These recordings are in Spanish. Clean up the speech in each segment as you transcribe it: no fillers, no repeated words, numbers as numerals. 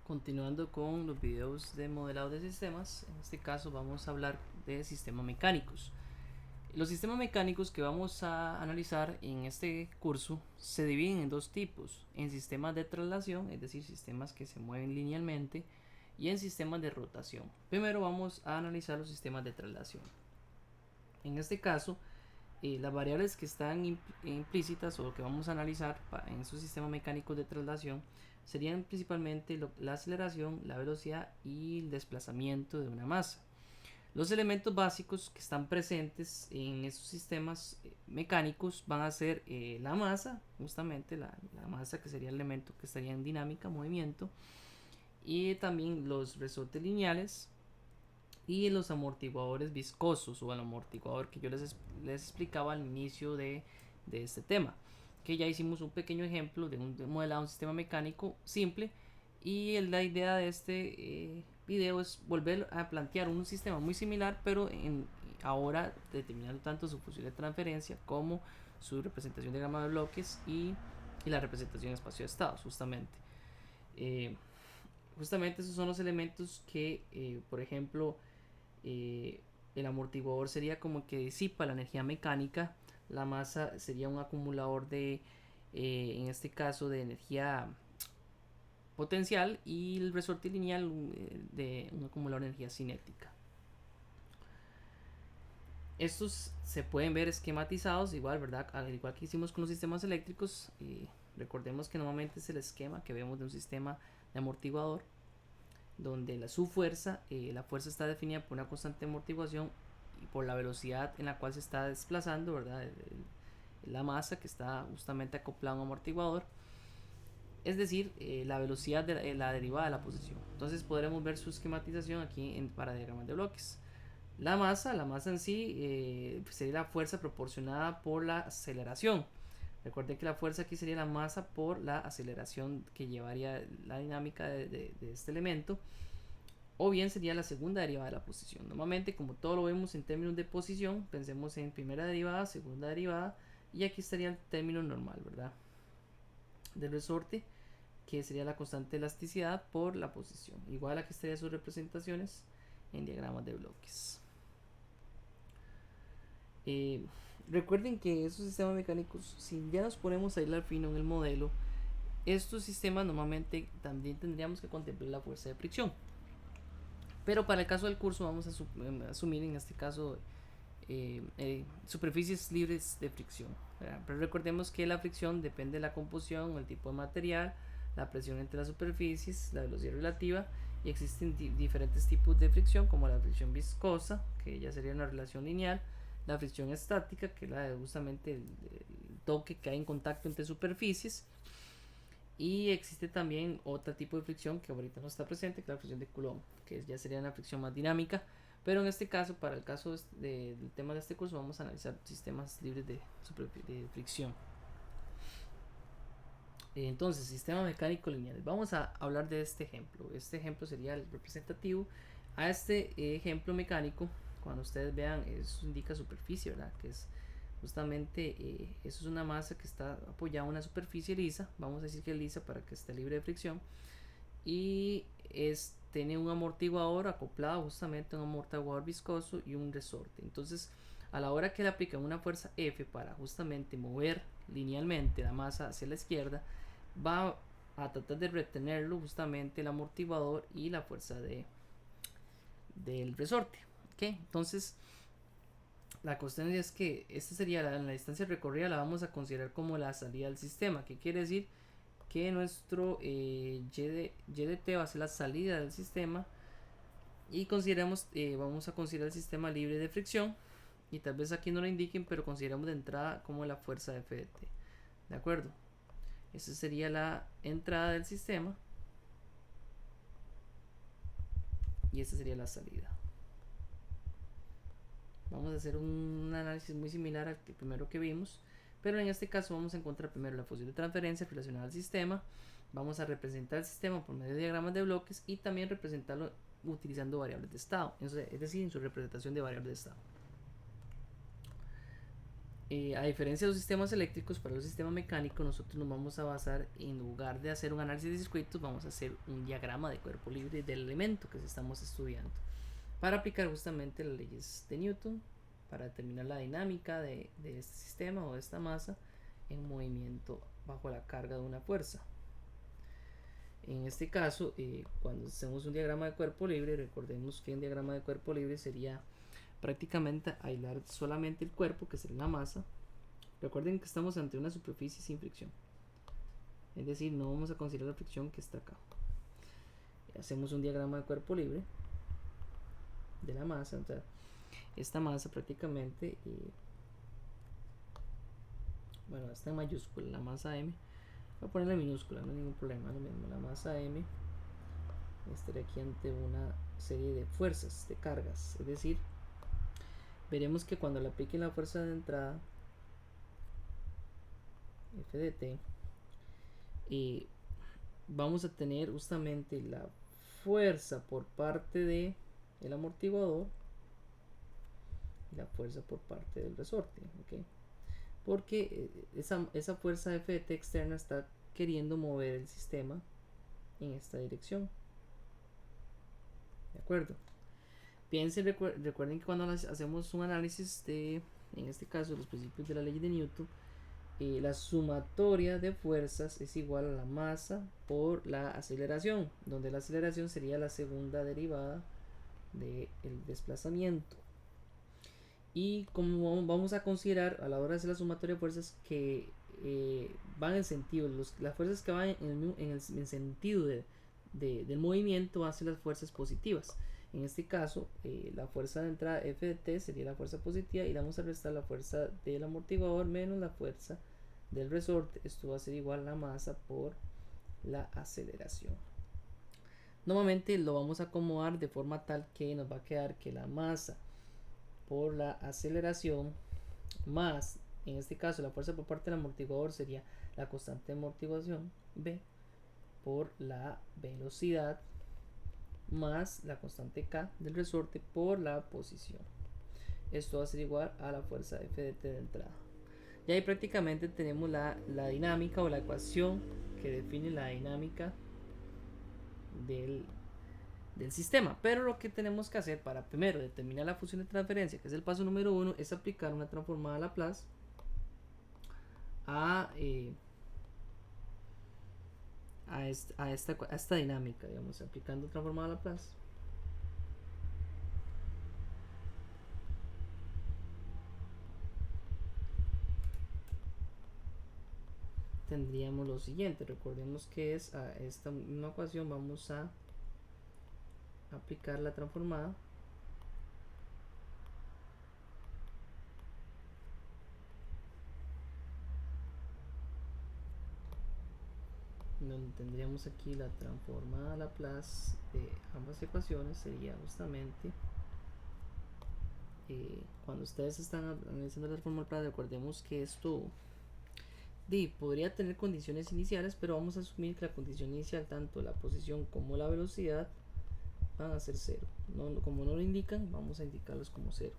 Continuando con los videos de modelado de sistemas, en este caso vamos a hablar de sistemas mecánicos. Los sistemas mecánicos que vamos a analizar en este curso se dividen en dos tipos: en sistemas de traslación, es decir, sistemas que se mueven linealmente, y en sistemas de rotación. Primero vamos a analizar los sistemas de traslación. En este caso, las variables que están implícitas o que vamos a analizar en estos sistemas mecánicos de traslación serían principalmente la aceleración, la velocidad y el desplazamiento de una masa. Los elementos básicos que están presentes en estos sistemas mecánicos van a ser la masa, justamente la masa, que sería el elemento que estaría en dinámica, movimiento, y también los resortes lineales y los amortiguadores viscosos, o el amortiguador que yo les explicaba al inicio de este tema, que ya hicimos un pequeño ejemplo de un modelado de un sistema mecánico simple. Y la idea de este video es volver a plantear un sistema muy similar, pero ahora determinando tanto su función de transferencia como su representación de diagrama de bloques y la representación espacio de estados. Justamente esos son los elementos que, por ejemplo, el amortiguador sería como que disipa la energía mecánica. La masa sería un acumulador de, en este caso, de energía potencial, y el resorte lineal de un acumulador de energía cinética. Estos se pueden ver esquematizados igual, ¿verdad? Al igual que hicimos con los sistemas eléctricos. Recordemos que normalmente es el esquema que vemos de un sistema de amortiguador, donde su fuerza, la fuerza está definida por una constante de amortiguación y por la velocidad en la cual se está desplazando, ¿verdad? La masa que está justamente acoplada a un amortiguador, es decir, la velocidad de la derivada de la posición. Entonces podremos ver su esquematización aquí para diagramas de bloques. La masa en sí sería la fuerza proporcionada por la aceleración. Recuerden que la fuerza aquí sería la masa por la aceleración que llevaría la dinámica de este elemento. O bien sería la segunda derivada de la posición. Normalmente, como todo lo vemos en términos de posición, pensemos en primera derivada, segunda derivada, y aquí estaría el término normal, ¿verdad? Del resorte, que sería la constante de elasticidad por la posición. Igual aquí estarían sus representaciones en diagramas de bloques. Recuerden que estos sistemas mecánicos, si ya nos ponemos a hilar fino en el modelo, estos sistemas normalmente también tendríamos que contemplar la fuerza de fricción. Pero para el caso del curso vamos a asumir en este caso superficies libres de fricción, ¿verdad? Pero recordemos que la fricción depende de la composición, el tipo de material, la presión entre las superficies, la velocidad relativa, y existen diferentes tipos de fricción, como la fricción viscosa, que ya sería una relación lineal, la fricción estática, que es la de justamente el toque que hay en contacto entre superficies, y existe también otro tipo de fricción que ahorita no está presente, que es la fricción de Coulomb, que ya sería una fricción más dinámica. Pero en este caso, para el caso del tema de este curso, vamos a analizar sistemas libres de fricción. Entonces, sistema mecánico lineal. Vamos a hablar de este ejemplo. Este ejemplo sería el representativo. A este ejemplo mecánico, cuando ustedes vean, eso indica superficie, ¿verdad? Que es justamente, eso es una masa que está apoyada en una superficie lisa. Vamos a decir que es lisa para que esté libre de fricción. Y tiene un amortiguador acoplado, justamente un amortiguador viscoso y un resorte. Entonces, a la hora que le aplican una fuerza F para justamente mover linealmente la masa hacia la izquierda, va a tratar de retenerlo justamente el amortiguador y la fuerza del resorte. ¿Okay? Entonces, la cuestión es que esta sería la distancia recorrida, la vamos a considerar como la salida del sistema. ¿Qué quiere decir? Que nuestro y de t va a ser la salida del sistema, y vamos a considerar el sistema libre de fricción, y tal vez aquí no lo indiquen, pero consideramos de entrada como la fuerza F de t. ¿De acuerdo? Esa sería la entrada del sistema y esta sería la salida. Vamos a hacer un análisis muy similar al primero que vimos, pero en este caso vamos a encontrar primero la función de transferencia relacionada al sistema. Vamos a representar el sistema por medio de diagramas de bloques y también representarlo utilizando variables de estado, es decir, en su representación de variables de estado. A diferencia de los sistemas eléctricos, para el sistema mecánico nosotros nos vamos a basar, en lugar de hacer un análisis de circuitos, vamos a hacer un diagrama de cuerpo libre del elemento que estamos estudiando, para aplicar justamente las leyes de Newton, para determinar la dinámica de este sistema o de esta masa en movimiento bajo la carga de una fuerza. En este caso, cuando hacemos un diagrama de cuerpo libre, recordemos que un diagrama de cuerpo libre sería prácticamente aislar solamente el cuerpo, que sería la masa. Recuerden que estamos ante una superficie sin fricción, es decir, no vamos a considerar la fricción que está acá. Hacemos un diagrama de cuerpo libre de la masa. Entonces, esta masa prácticamente, bueno, está en mayúscula, la masa M. Voy a ponerla en minúscula, no hay ningún problema, lo mismo, la masa M estaría aquí ante una serie de fuerzas, de cargas, es decir, veremos que cuando le apliquen la fuerza de entrada F de T, vamos a tener justamente la fuerza por parte de el amortiguador y la fuerza por parte del resorte, ¿okay? Porque esa fuerza F de T externa está queriendo mover el sistema en esta dirección, ¿de acuerdo? Piensen, recuerden que cuando hacemos un análisis de, en este caso, los principios de la ley de Newton, la sumatoria de fuerzas es igual a la masa por la aceleración, donde la aceleración sería la segunda derivada del desplazamiento. Y como vamos a considerar a la hora de hacer la sumatoria de fuerzas que van en sentido, las fuerzas que van en el sentido del movimiento van a ser las fuerzas positivas. En este caso, la fuerza de entrada F de T sería la fuerza positiva y le vamos a restar la fuerza del amortiguador menos la fuerza del resorte. Esto va a ser igual a la masa por la aceleración. Nuevamente lo vamos a acomodar de forma tal que nos va a quedar que la masa por la aceleración más, en este caso, la fuerza por parte del amortiguador sería la constante de amortiguación B por la velocidad más la constante K del resorte por la posición. Esto va a ser igual a la fuerza F de T de entrada. Y ahí prácticamente tenemos la dinámica o la ecuación que define la dinámica del sistema. Pero lo que tenemos que hacer para primero determinar la función de transferencia, que es el paso número 1, es aplicar una transformada a Laplace a esta dinámica, digamos, aplicando transformada a Laplace. Tendríamos lo siguiente. Recordemos que es a esta misma ecuación vamos a aplicar la transformada donde tendríamos aquí la transformada Laplace de ambas ecuaciones. Sería justamente cuando ustedes están analizando la transformada Laplace, recordemos que esto podría tener condiciones iniciales, pero vamos a asumir que la condición inicial, tanto la posición como la velocidad, van a ser cero. Como no lo indican, vamos a indicarlos como cero.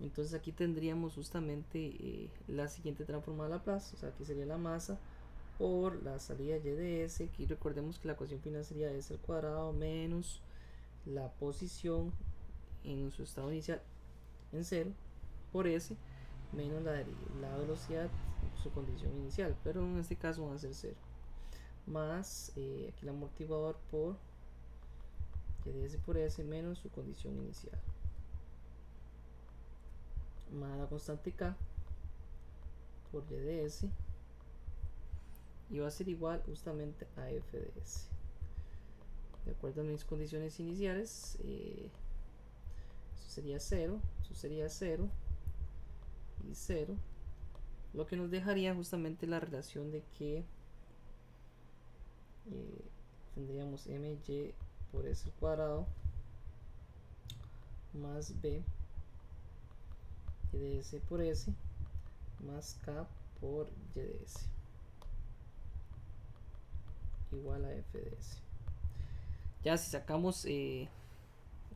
Entonces aquí tendríamos justamente la siguiente transformada de Laplace, o sea, aquí sería la masa por la salida y de s. Aquí recordemos que la ecuación final sería s al cuadrado menos la posición en su estado inicial en cero por s menos la velocidad en su condición inicial, pero en este caso van a ser cero, más aquí el amortiguador por y de s por s menos su condición inicial, más la constante k por y de s, y va a ser igual justamente a f de s. De acuerdo a mis condiciones iniciales, eso sería 0, eso sería 0 y 0, lo que nos dejaría justamente la relación de que tendríamos my por s al cuadrado más b y de s por s más k por y de s igual a f de s. Ya si sacamos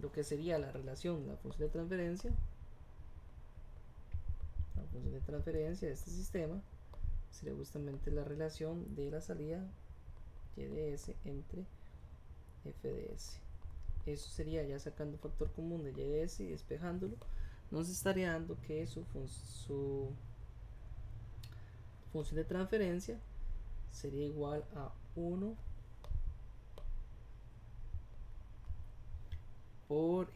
lo que sería la relación, la función de transferencia función de transferencia de este sistema sería justamente la relación de la salida y de s entre f de s. Eso sería ya sacando factor común de y de s y despejándolo, nos estaría dando que su función de transferencia sería igual a 1 por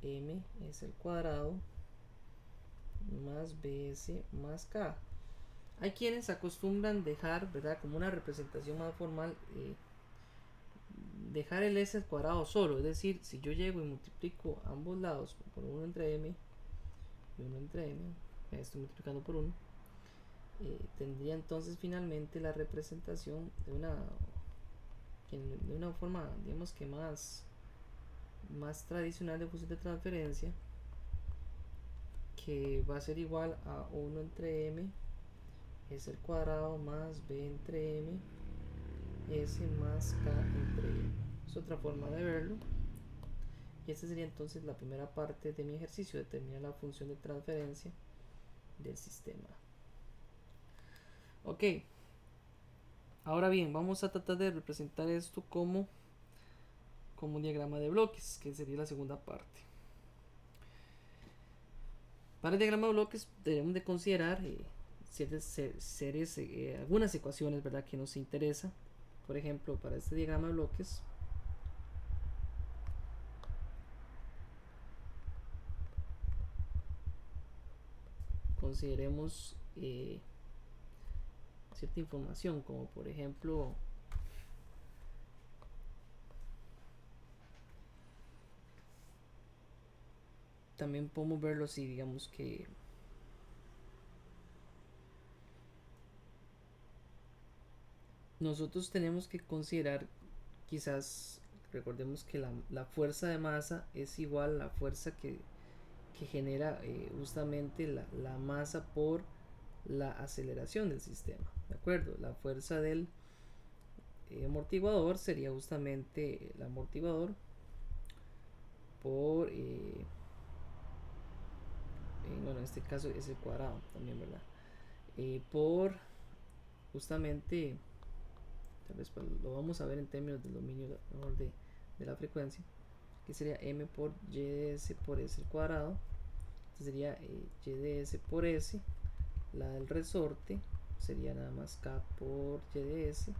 m es el cuadrado más bs más k. Hay quienes acostumbran dejar, ¿verdad?, como una representación más formal, dejar el s al cuadrado solo, es decir, si yo llego y multiplico ambos lados por 1 entre m y 1 entre m, estoy multiplicando por 1, tendría entonces finalmente la representación de una forma, digamos que más tradicional de función de transferencia, que va a ser igual a 1 entre m es el cuadrado más b entre m s más k entre m. Es otra forma de verlo. Y esta sería entonces la primera parte de mi ejercicio, determinar la función de transferencia del sistema. Ok, ahora bien, vamos a tratar de representar esto como un diagrama de bloques, que sería la segunda parte. Para el diagrama de bloques debemos de considerar algunas ecuaciones, ¿verdad?, que nos interesa. Por ejemplo, para este diagrama de bloques consideremos cierta información, como por ejemplo también podemos verlo así, digamos que nosotros tenemos que considerar, quizás recordemos que la fuerza de masa es igual a la fuerza que genera justamente la masa por la aceleración del sistema, ¿de acuerdo? La fuerza del amortiguador sería justamente el amortiguador por bueno, en este caso es el cuadrado también, ¿verdad? Por justamente, tal vez lo vamos a ver en términos del dominio de la frecuencia, que sería m por y de s por s al cuadrado. Entonces sería y de s por s, la del resorte sería nada más k por y de s.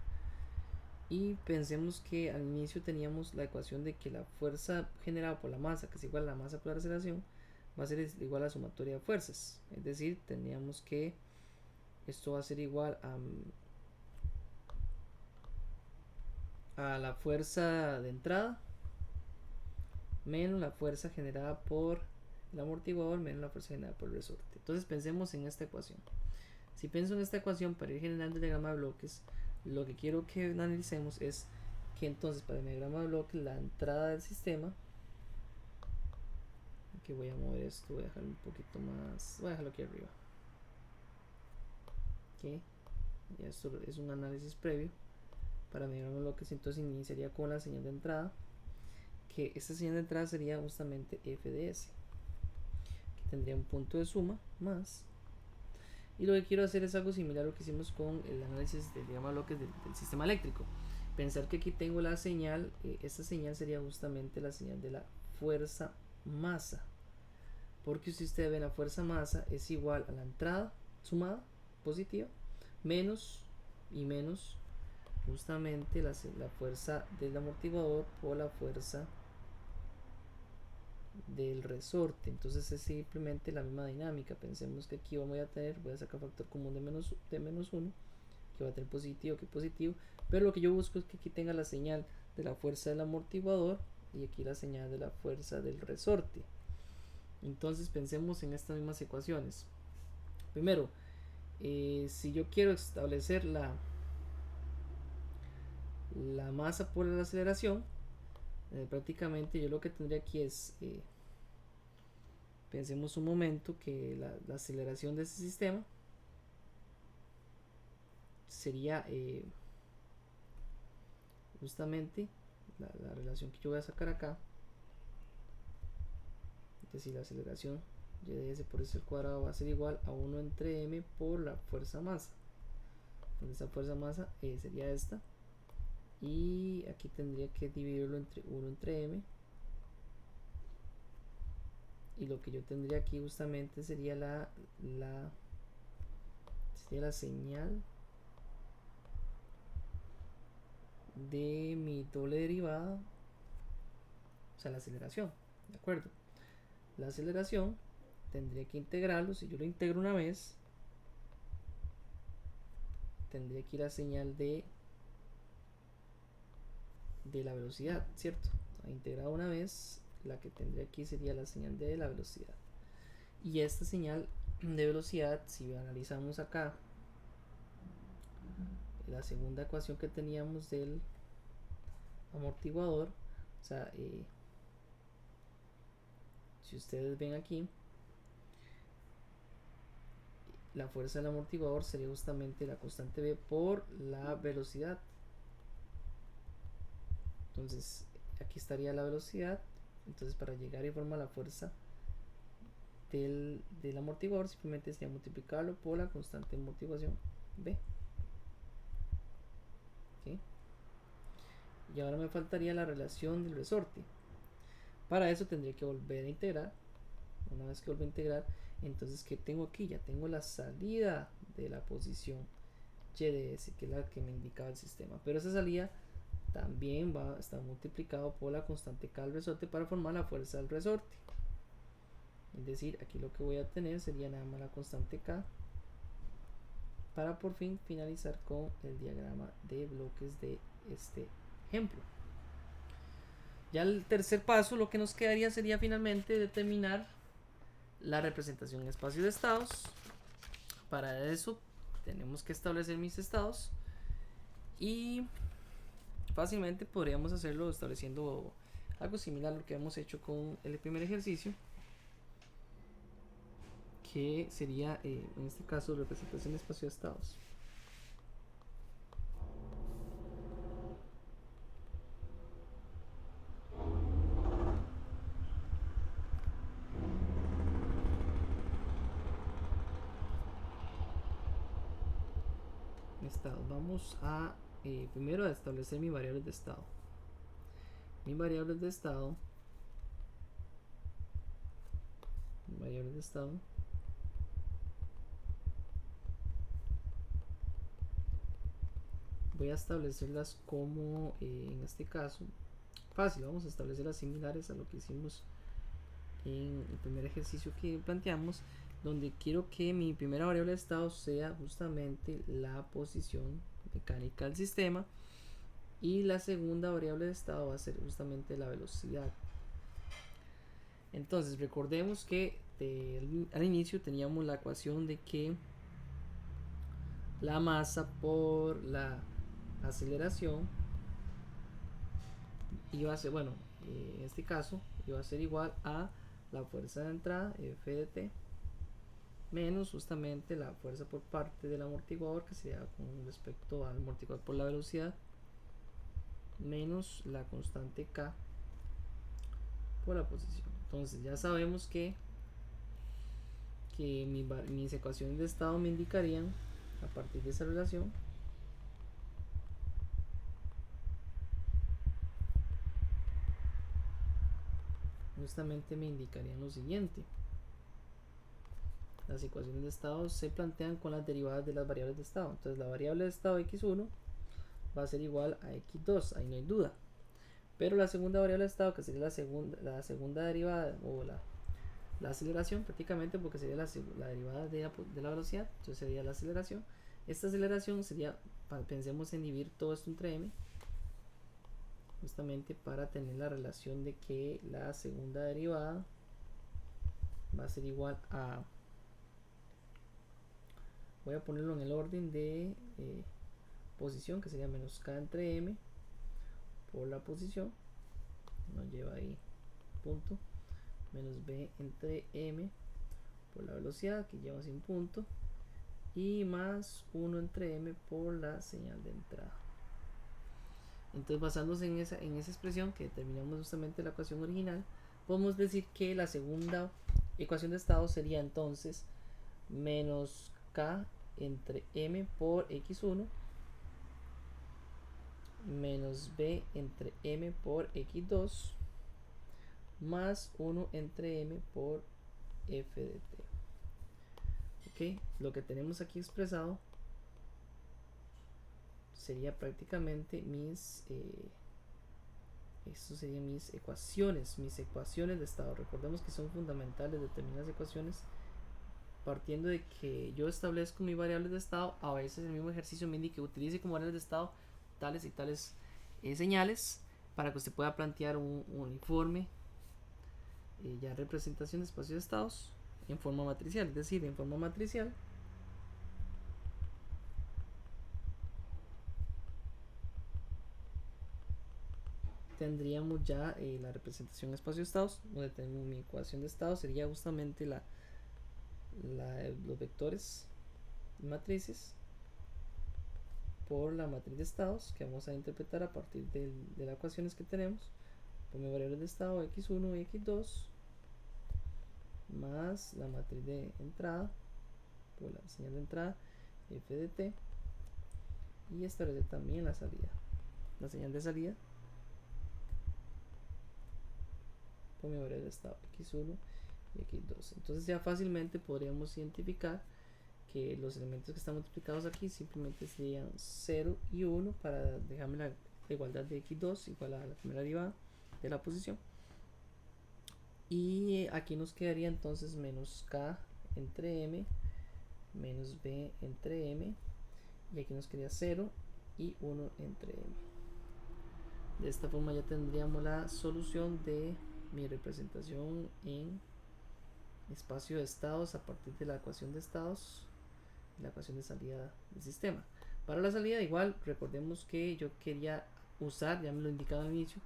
Y pensemos que al inicio teníamos la ecuación de que la fuerza generada por la masa, que es igual a la masa por la aceleración, va a ser igual a la sumatoria de fuerzas. Es decir, teníamos que esto va a ser igual a la fuerza de entrada menos la fuerza generada por el amortiguador menos la fuerza generada por el resorte. Entonces pensemos en esta ecuación. Si pienso en esta ecuación para ir generando el diagrama de bloques, lo que quiero que analicemos es que entonces para mi diagrama de bloques la entrada del sistema, que voy a mover esto, voy a dejarlo un poquito más, voy a dejarlo aquí arriba, ok, ya esto es un análisis previo para mi diagrama de bloques. Entonces iniciaría con la señal de entrada, que esta señal de entrada sería justamente f de s, que tendría un punto de suma más, y lo que quiero hacer es algo similar a lo que hicimos con el análisis del diagrama de bloques del sistema eléctrico. Pensar que aquí tengo la señal, esta señal sería justamente la señal de la fuerza masa, porque si ustedes ven, la fuerza masa es igual a la entrada sumada positiva menos y menos justamente la fuerza del amortiguador por la fuerza del resorte. Entonces es simplemente la misma dinámica. Pensemos que aquí voy a sacar factor común de menos 1, que va a tener positivo que positivo, pero lo que yo busco es que aquí tenga la señal de la fuerza del amortiguador y aquí la señal de la fuerza del resorte. Entonces pensemos en estas mismas ecuaciones. Primero, si yo quiero establecer la masa por la aceleración, prácticamente yo lo que tendría aquí es, pensemos un momento que la aceleración de este sistema sería justamente la relación que yo voy a sacar acá, es decir, la aceleración y de s por s al cuadrado va a ser igual a 1 entre m por la fuerza masa, donde esa fuerza masa sería esta, y aquí tendría que dividirlo entre 1 entre m, y lo que yo tendría aquí justamente sería la señal de mi doble derivada, o sea la aceleración, ¿de acuerdo? La aceleración tendría que integrarlo. Si yo lo integro una vez, tendría que ir a señal de la velocidad, ¿cierto? Integrado una vez, la que tendría aquí sería la señal de la velocidad. Y esta señal de velocidad, si analizamos acá la segunda ecuación que teníamos del amortiguador, o sea, si ustedes ven aquí, la fuerza del amortiguador sería justamente la constante B por la velocidad. Entonces aquí estaría la velocidad. Entonces para llegar y formar la fuerza del amortiguador, simplemente sería multiplicarlo por la constante de amortiguación B. ¿Okay? Y ahora me faltaría la relación del resorte. Para eso tendría que volver a integrar. Una vez que vuelva a integrar, entonces ¿qué tengo aquí? Ya tengo la salida de la posición y de s, que es la que me indicaba el sistema. Pero esa salida también va a estar multiplicado por la constante K del resorte para formar la fuerza del resorte. Es decir, aquí lo que voy a tener sería nada más la constante K, para por fin finalizar con el diagrama de bloques de este ejemplo. Ya el tercer paso, lo que nos quedaría sería finalmente determinar la representación en espacio de estados. Para eso tenemos que establecer mis estados, y fácilmente podríamos hacerlo estableciendo algo similar a lo que hemos hecho con el primer ejercicio, que sería en este caso representación de espacio de estados. Vamos a primero a establecer mis variables de estado. Mis variables de estado voy a establecerlas como en este caso fácil. Vamos a establecerlas similares a lo que hicimos en el primer ejercicio que planteamos, donde quiero que mi primera variable de estado sea justamente la posición mecánica del sistema, y la segunda variable de estado va a ser justamente la velocidad. Entonces recordemos que al inicio teníamos la ecuación de que la masa por la aceleración iba a ser, bueno, en este caso iba a ser igual a la fuerza de entrada F de t menos justamente la fuerza por parte del amortiguador, que sería con respecto al amortiguador por la velocidad, menos la constante K por la posición. Entonces ya sabemos que mis ecuaciones de estado me indicarían, a partir de esa relación, justamente me indicarían lo siguiente: las ecuaciones de estado se plantean con las derivadas de las variables de estado. Entonces la variable de estado x1 va a ser igual a x2, ahí no hay duda. Pero la segunda variable de estado, que sería la segunda derivada, o la aceleración prácticamente, porque sería la derivada de la velocidad, entonces sería la aceleración. Esta aceleración sería, pensemos en dividir todo esto entre m, justamente para tener la relación de que la segunda derivada va a ser igual a, voy a ponerlo en el orden de posición, que sería menos k entre m por la posición, nos lleva ahí punto, menos b entre m por la velocidad, que lleva sin punto, y más 1 entre m por la señal de entrada. Entonces, basándose en esa expresión que determinamos justamente la ecuación original, podemos decir que la segunda ecuación de estado sería entonces menos k entre m por x1 menos b entre m por x2 más 1 entre m por f de t. Ok, lo que tenemos aquí expresado sería prácticamente esto serían mis ecuaciones de estado. Recordemos que son fundamentales determinar las ecuaciones partiendo de que yo establezco mis variables de estado. A veces el mismo ejercicio me indica que utilice como variables de estado tales y tales señales para que usted pueda plantear un uniforme ya representación de espacios de estados en forma matricial, es decir, en forma matricial tendríamos ya la representación de espacios de estados, donde tenemos mi ecuación de estado sería justamente los vectores matrices por la matriz de estados que vamos a interpretar a partir de las ecuaciones que tenemos por mi variable de estado x1 y x2 más la matriz de entrada por la señal de entrada f de t y establecer también la salida, la señal de salida por mi variable de estado x1 y x2. Entonces ya fácilmente podríamos identificar que los elementos que están multiplicados aquí simplemente serían 0 y 1 para dejarme la igualdad de x2 igual a la primera derivada de la posición, y aquí nos quedaría entonces menos k entre m menos b entre m, y aquí nos quedaría 0 y 1 entre m. De esta forma ya tendríamos la solución de mi representación en espacio de estados a partir de la ecuación de estados y la ecuación de salida del sistema. Para la salida igual recordemos que yo quería usar, ya me lo indicaba al inicio,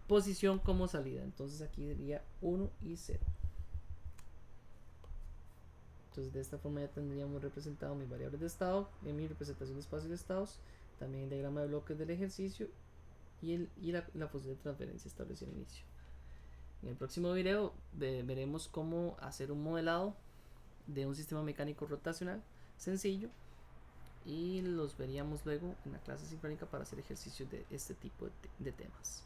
posición como salida, entonces aquí sería 1 y 0. Entonces de esta forma ya tendríamos representado mis variables de estado en mi representación de espacios de estados, también el diagrama de bloques del ejercicio y la función de transferencia establecida al inicio. En el próximo video veremos cómo hacer un modelado de un sistema mecánico rotacional sencillo, y los veríamos luego en la clase sincrónica para hacer ejercicios de este tipo de temas.